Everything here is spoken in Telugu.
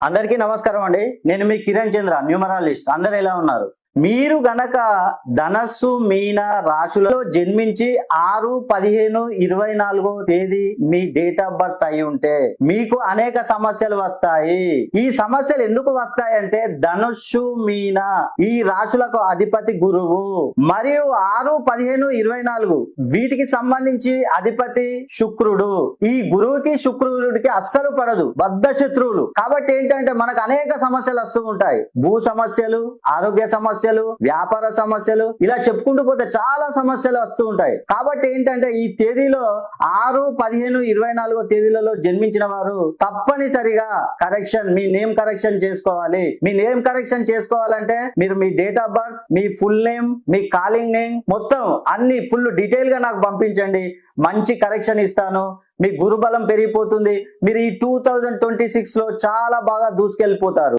అందరికీ నమస్కారం అండి. నేను మీ కిరణ్ చంద్ర, న్యూమరాలిస్ట్. అందరూ ఎలా ఉన్నారు? మీరు గనక ధనస్సు మీన రాశులలో జన్మించి 6-15-24 తేదీ మీ డేట్ ఆఫ్ బర్త్ అయి ఉంటే మీకు అనేక సమస్యలు వస్తాయి. ఈ సమస్యలు ఎందుకు వస్తాయంటే ధనుస్సు మీన ఈ రాశులకు అధిపతి గురువు మరియు 6-15-24 వీటికి సంబంధించి అధిపతి శుక్రుడు. ఈ గురువుకి శుక్రుడికి అస్సలు పడదు, బద్ధ శత్రువులు. కాబట్టి ఏంటంటే మనకు అనేక సమస్యలు వస్తూ ఉంటాయి. భూ సమస్యలు, ఆరోగ్య సమస్యలు, వ్యాపార సమస్యలు, ఇలా చెప్పుకుంటూ పోతే చాలా సమస్యలు వస్తూ ఉంటాయి. కాబట్టి ఏంటంటే ఈ తేదీలో 6-15-24 తేదీలలో జన్మించిన వారు తప్పనిసరిగా కరెక్షన్, మీ నేమ్ కరెక్షన్ చేసుకోవాలి. మీ నేమ్ కరెక్షన్ చేసుకోవాలంటే మీరు మీ డేట్ ఆఫ్ బర్త్, మీ ఫుల్ నేమ్, మీ కాలింగ్ నేమ్ మొత్తం అన్ని ఫుల్ డీటెయిల్ గా నాకు పంపించండి. మంచి కరెక్షన్ ఇస్తాను. మీ గురుబలం పెరిగిపోతుంది. మీరు ఈ 2026 లో చాలా బాగా దూసుకెళ్ళిపోతారు.